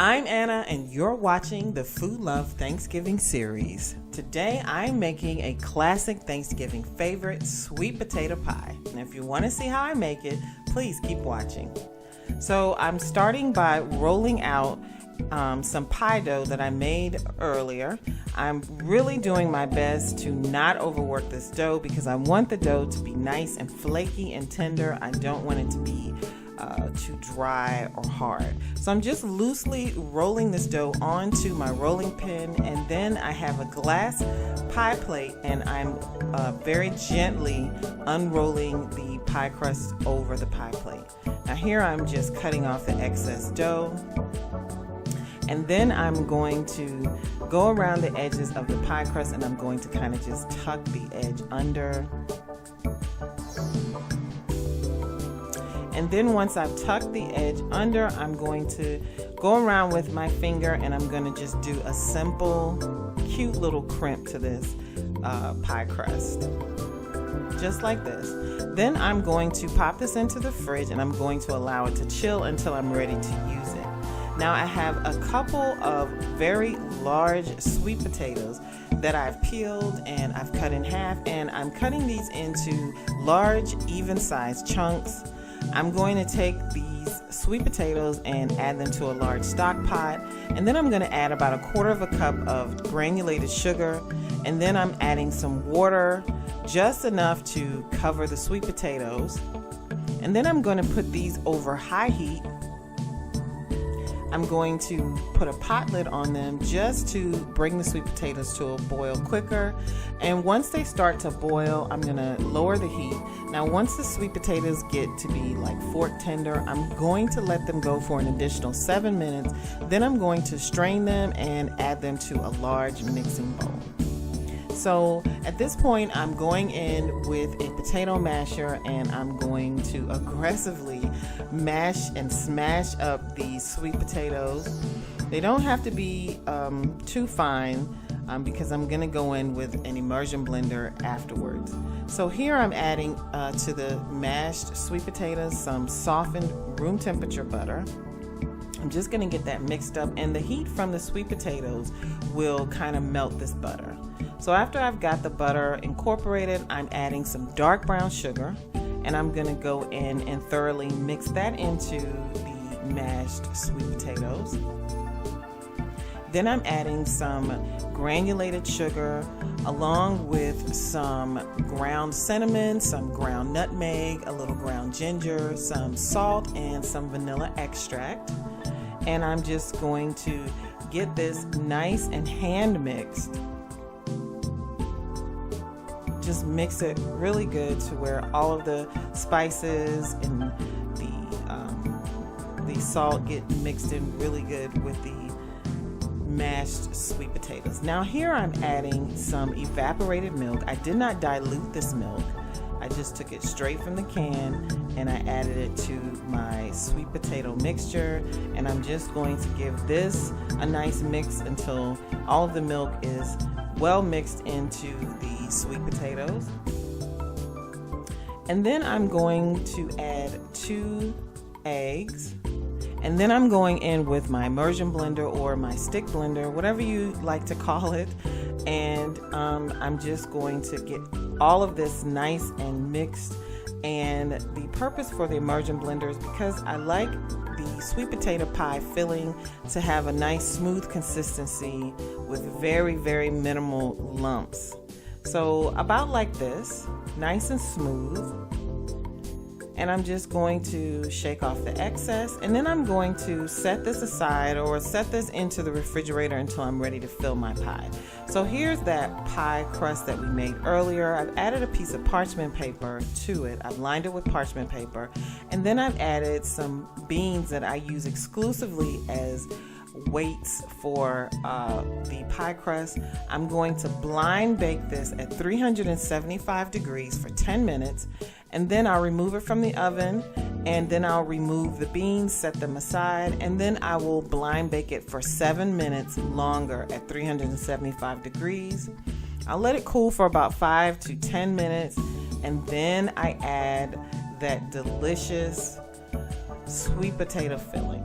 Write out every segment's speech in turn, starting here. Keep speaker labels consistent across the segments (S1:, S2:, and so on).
S1: I'm Anna and you're watching the Food Love Thanksgiving series. Today I'm making a classic Thanksgiving favorite, sweet potato pie. And if you want to see how I make it, please keep watching. So I'm starting by rolling out some pie dough that I made earlier. I'm really doing my best to not overwork this dough because I want the dough to be nice and flaky and tender. I don't want it to be too dry or hard. So I'm just loosely rolling this dough onto my rolling pin, and then I have a glass pie plate and I'm very gently unrolling the pie crust over the pie plate. Now here I'm just cutting off the excess dough, and then I'm going to go around the edges of the pie crust and I'm going to kind of just tuck the edge under. And then once I've tucked the edge under, I'm going to go around with my finger and I'm going to just do a simple, cute little crimp to this pie crust. Just like this. Then I'm going to pop this into the fridge and I'm going to allow it to chill until I'm ready to use it. Now I have a couple of very large sweet potatoes that I've peeled and I've cut in half, and I'm cutting these into large, even-sized chunks. I'm going to take these sweet potatoes and add them to a large stock pot, and then I'm going to add about 1/4 cup of granulated sugar, and then I'm adding some water, just enough to cover the sweet potatoes, and then I'm going to put these over high heat. I'm going to put a pot lid on them just to bring the sweet potatoes to a boil quicker. And once they start to boil, I'm going to lower the heat. Now, once the sweet potatoes get to be like fork tender, I'm going to let them go for an additional 7 minutes. Then I'm going to strain them and add them to a large mixing bowl. So at this point, I'm going in with a potato masher and I'm going to aggressively mash and smash up these sweet potatoes. They don't have to be too fine because I'm going to go in with an immersion blender afterwards. So here I'm adding to the mashed sweet potatoes some softened room temperature butter. I'm just going to get that mixed up, and the heat from the sweet potatoes will kind of melt this butter. So after I've got the butter incorporated, I'm adding some dark brown sugar, and I'm going to go in and thoroughly mix that into the mashed sweet potatoes. Then I'm adding some granulated sugar along with some ground cinnamon, some ground nutmeg, a little ground ginger, some salt, and some vanilla extract. And I'm just going to get this nice and hand mixed. Just mix it really good to where all of the spices and the salt get mixed in really good with the mashed sweet potatoes. Now here I'm adding some evaporated milk. I did not dilute this milk. I just took it straight from the can and I added it to my sweet potato mixture, and I'm just going to give this a nice mix until all of the milk is well mixed into the sweet potatoes. And then I'm going to add 2 eggs, and then I'm going in with my immersion blender or my stick blender, whatever you like to call it, and I'm just going to get all of this nice and mixed. And the purpose for the immersion blender is because I like the sweet potato pie filling to have a nice smooth consistency with very, very minimal lumps. So about like this, nice and smooth. And I'm just going to shake off the excess, and then I'm going to set this aside or set this into the refrigerator until I'm ready to fill my pie. So here's that pie crust that we made earlier. I've added a piece of parchment paper to it. I've lined it with parchment paper, and then I've added some beans that I use exclusively as weights for the pie crust. I'm going to blind bake this at 375 degrees for 10 minutes, and then I'll remove it from the oven, and then I'll remove the beans, set them aside, and then I will blind bake it for 7 minutes longer at 375 degrees. I'll let it cool for about 5 to 10 minutes, and then I add that delicious sweet potato filling.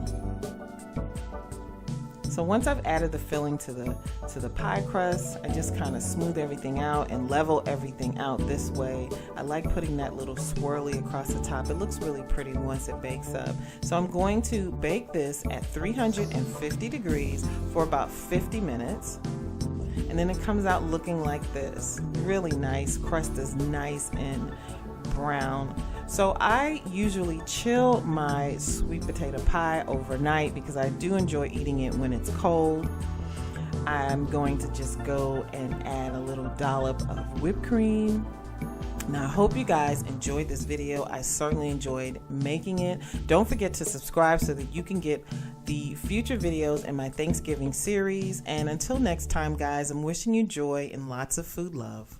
S1: So once I've added the filling to the pie crust, I just kind of smooth everything out and level everything out this way. I like putting that little swirly across the top. It looks really pretty once it bakes up. So I'm going to bake this at 350 degrees for about 50 minutes. And then it comes out looking like this. Really nice. Crust is nice and brown. So I usually chill my sweet potato pie overnight because I do enjoy eating it when it's cold. I'm going to just go and add a little dollop of whipped cream. Now I hope you guys enjoyed this video. I certainly enjoyed making it. Don't forget to subscribe so that you can get the future videos in my Thanksgiving series. And until next time, guys, I'm wishing you joy and lots of food love.